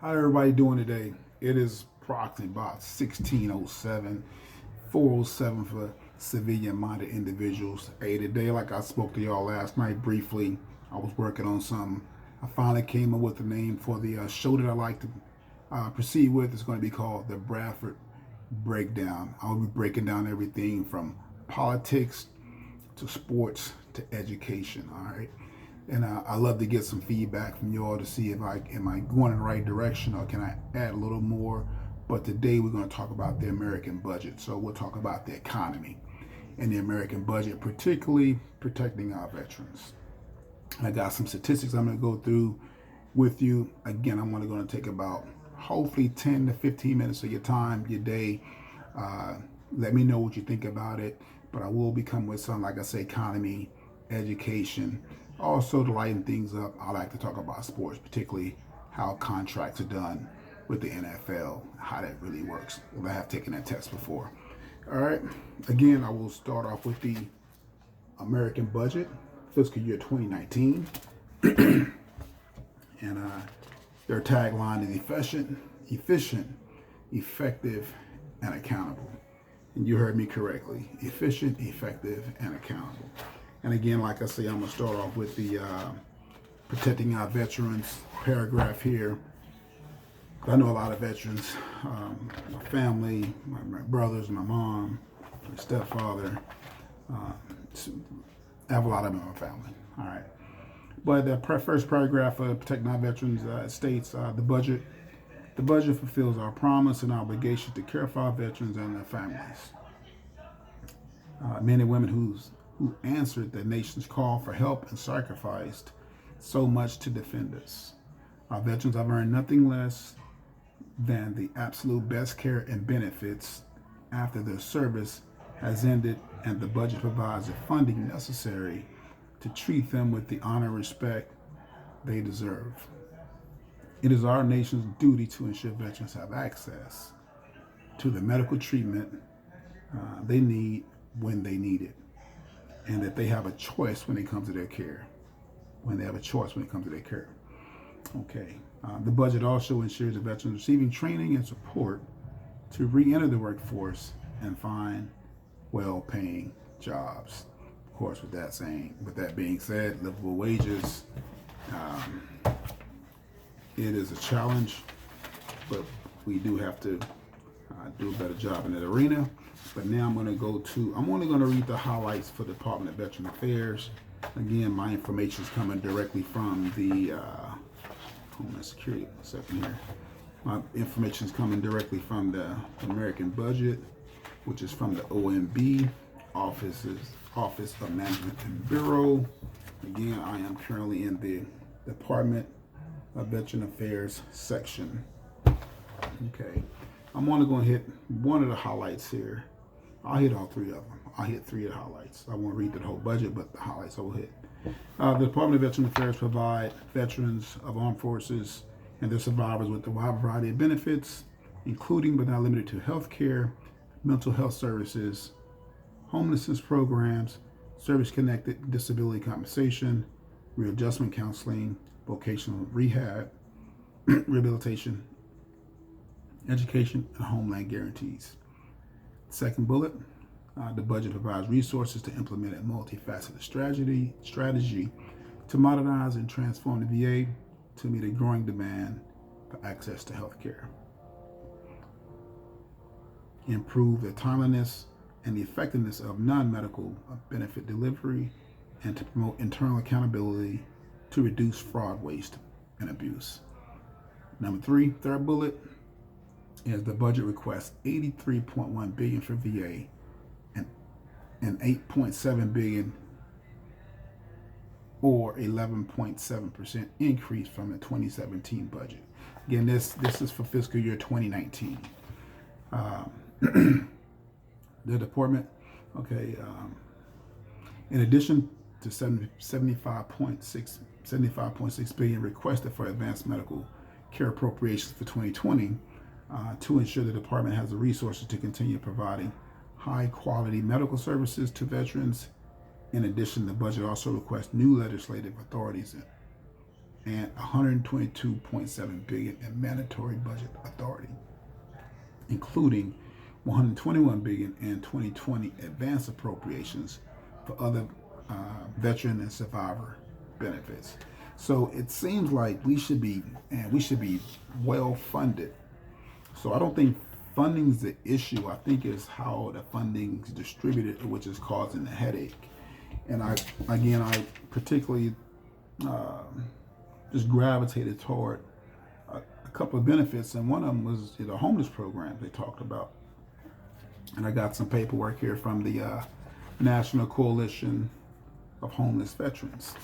How everybody doing today? It is approximately about 1607, 407 for civilian-minded individuals. Hey, today, like I spoke to y'all last night briefly, I was working on something. I finally came up with a name for the show that I like to proceed with. It's going to be called the Bradford Breakdown. I'll be breaking down everything from politics to sports to education. All right. And I love to get some feedback from you all to see if am I going in the right direction or can I add a little more. But today we're going to talk about the American budget. So we'll talk about the economy and the American budget, particularly protecting our veterans. I got some statistics I'm going to go through with you. Again, I'm only going to take about hopefully 10 to 15 minutes of your time, your day. Let me know what you think about it. But I will be coming with some, like I say, economy, education. Also, to lighten things up, I like to talk about sports, particularly how contracts are done with the NFL, how that really works. I have taken that test before. All right. Again, I will start off with the American budget, fiscal year 2019. And their tagline is efficient, effective, and accountable. And you heard me correctly. Efficient, effective, and accountable. And again, like I say, I'm going to start off with the protecting our veterans paragraph here. I know a lot of veterans, my family, my brothers, my mom, my stepfather. I have a lot of them in my family. All right. But the first paragraph of protecting our veterans states the budget. The budget fulfills our promise and obligation to care for our veterans and their families. Men and women who answered the nation's call for help and sacrificed so much to defend us. Our veterans have earned nothing less than the absolute best care and benefits after their service has ended, and the budget provides the funding necessary to treat them with the honor and respect they deserve. It is our nation's duty to ensure veterans have access to the medical treatment they need when they need it, and that they have a choice when it comes to their care. Okay. The budget also ensures that veterans receiving training and support to re-enter the workforce and find well-paying jobs. Of course, with that being said, livable wages. It is a challenge, but we do have to do a better job in that arena. But now I'm only going to read the highlights for the Department of Veteran Affairs. Again, my information is coming directly from the Homeland Security. A second here. My information is coming directly from the American budget, which is from the OMB, Office of Management and Bureau. Again, I am currently in the Department of Veteran Affairs section. Okay. I'm only going to hit one of the highlights here. I'll hit all three of them. I'll hit three of the highlights. I won't read the whole budget, but the highlights I will hit. The Department of Veteran Affairs provide veterans of armed forces and their survivors with a wide variety of benefits, including but not limited to health care, mental health services, homelessness programs, service-connected disability compensation, readjustment counseling, vocational rehab, rehabilitation, education, and homeland guarantees. Second bullet, the budget provides resources to implement a multifaceted strategy to modernize and transform the VA to meet a growing demand for access to health care, improve the timeliness and the effectiveness of non-medical benefit delivery, and to promote internal accountability to reduce fraud, waste, and abuse. Number three, third bullet, is the budget requests $83.1 billion for VA and $8.7 billion, or 11.7% increase from the 2017 budget. Again, this is for fiscal year 2019. The department, in addition to 75.6 billion requested for advanced medical care appropriations for 2020, to ensure the department has the resources to continue providing high quality medical services to veterans. In addition, the budget also requests new legislative authorities and 122.7 billion in mandatory budget authority, including 121 billion in 2020 advance appropriations for other veteran and survivor benefits. So it seems like we should be well funded. So I don't think funding is the issue. I think it's how the funding is distributed, which is causing the headache. And I particularly just gravitated toward a couple of benefits, and one of them was the homeless program they talked about. And I got some paperwork here from the National Coalition of Homeless Veterans.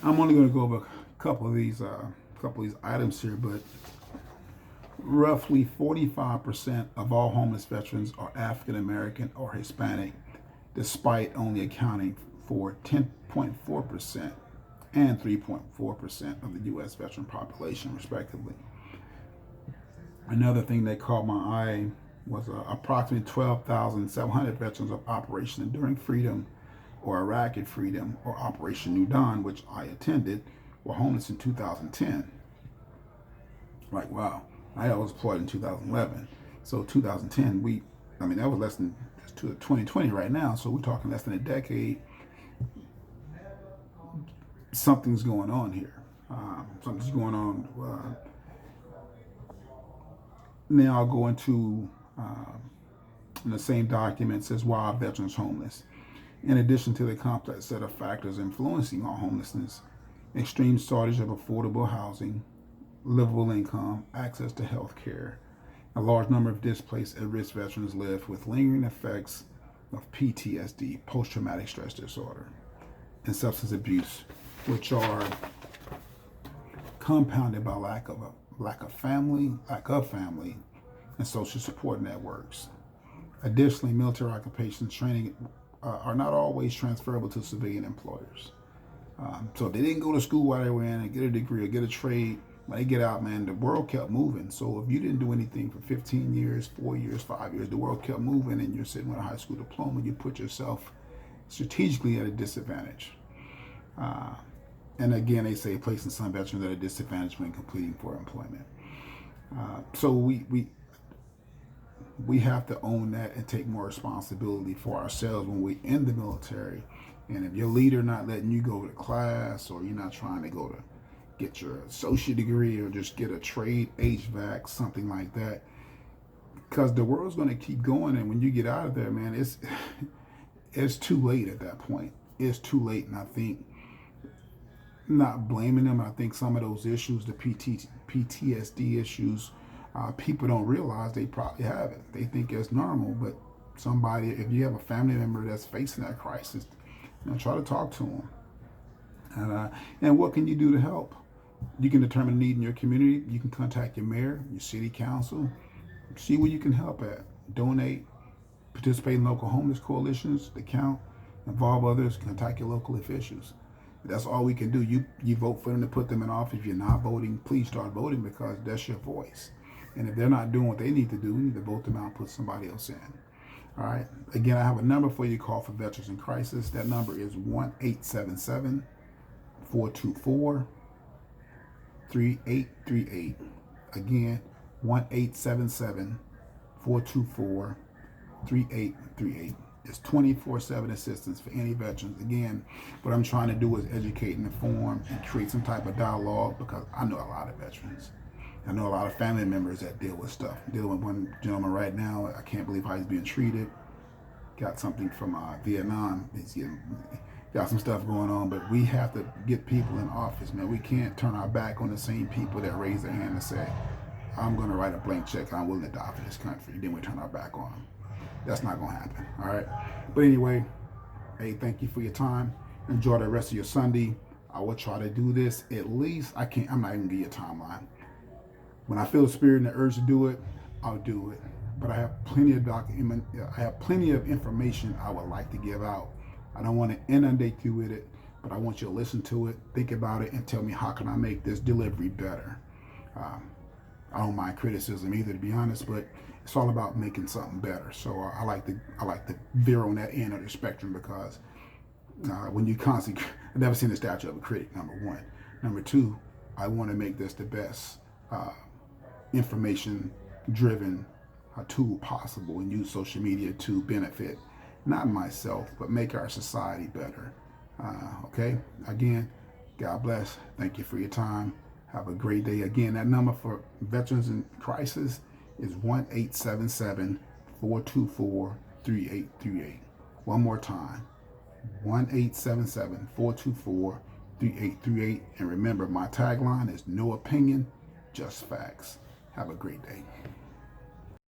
I'm only going to go over a couple of these items here, but roughly 45% of all homeless veterans are African American or Hispanic, despite only accounting for 10.4% and 3.4% of the U.S. veteran population, respectively. Another thing that caught my eye was approximately 12,700 veterans of Operation Enduring Freedom or Iraqi Freedom or Operation New Dawn, which I attended, were homeless in 2010. Like, wow. I was deployed in 2011. So 2010, that was less than 2020 right now. So we're talking less than a decade. Something's going on here. Something's going on. Now I'll go into, in the same document, it says why are veterans homeless? In addition to the complex set of factors influencing our homelessness, extreme shortage of affordable housing, livable income, access to health care, a large number of displaced at-risk veterans live with lingering effects of PTSD, post-traumatic stress disorder, and substance abuse, which are compounded by lack of family, and social support networks. Additionally, military occupations training are not always transferable to civilian employers. So if they didn't go to school while they were in and get a degree or get a trade, when they get out, man, the world kept moving. So if you didn't do anything for 15 years, 4 years, 5 years, the world kept moving and you're sitting with a high school diploma, you put yourself strategically at a disadvantage. And again, they say placing some veterans at a disadvantage when completing for employment. So we have to own that and take more responsibility for ourselves when we're in the military. And if your leader not letting you go to class, or you're not trying to go to get your associate degree or just get a trade, HVAC, something like that, because the world's going to keep going. And when you get out of there, man, it's too late at that point. It's too late. And I think, not blaming them, I think some of those issues, the PTSD issues, people don't realize they probably have it. They think it's normal, but if you have a family member that's facing that crisis, try to talk to them. And what can you do to help? You can determine a need in your community. You can contact your mayor, your city council, see where you can help at. Donate, participate in local homeless coalitions, the count, involve others, contact your local officials. That's all we can do. You vote for them to put them in office. If you're not voting, please start voting, because that's your voice. And if they're not doing what they need to do, we need to vote them out and put somebody else in. All right. Again, I have a number for you to call for veterans in crisis. That number is 1-877-424-3838. Again, 1-877-424-3838. It's 24/7 assistance for any veterans. Again, what I'm trying to do is educate and inform and create some type of dialogue, because I know a lot of veterans. I know a lot of family members that deal with stuff. I'm dealing with one gentleman right now. I can't believe how he's being treated. Got something from Vietnam. He's got some stuff going on, but we have to get people in office, man. We can't turn our back on the same people that raise their hand and say, I'm going to write a blank check. I'm willing to die for this country. Then we turn our back on them. That's not going to happen. All right. But anyway, hey, thank you for your time. Enjoy the rest of your Sunday. I will try to do this at least. I'm not even give you a timeline. When I feel the spirit and the urge to do it, I'll do it. But I have plenty of information I would like to give out. I don't want to inundate you with it, but I want you to listen to it, think about it, and tell me, how can I make this delivery better? I don't mind criticism either, to be honest, but it's all about making something better. So I like to veer on that end of the spectrum, because when you constantly, I've never seen a statue of a critic, number one. Number two, I want to make this the best information driven tool possible and use social media to benefit not myself but make our society better. Okay, again, God bless. Thank you for your time. Have a great day. Again, that number for veterans in crisis is 1-877-424-3838. One more time, 1-877-424-3838. And remember, my tagline is no opinion, just facts. Have a great day.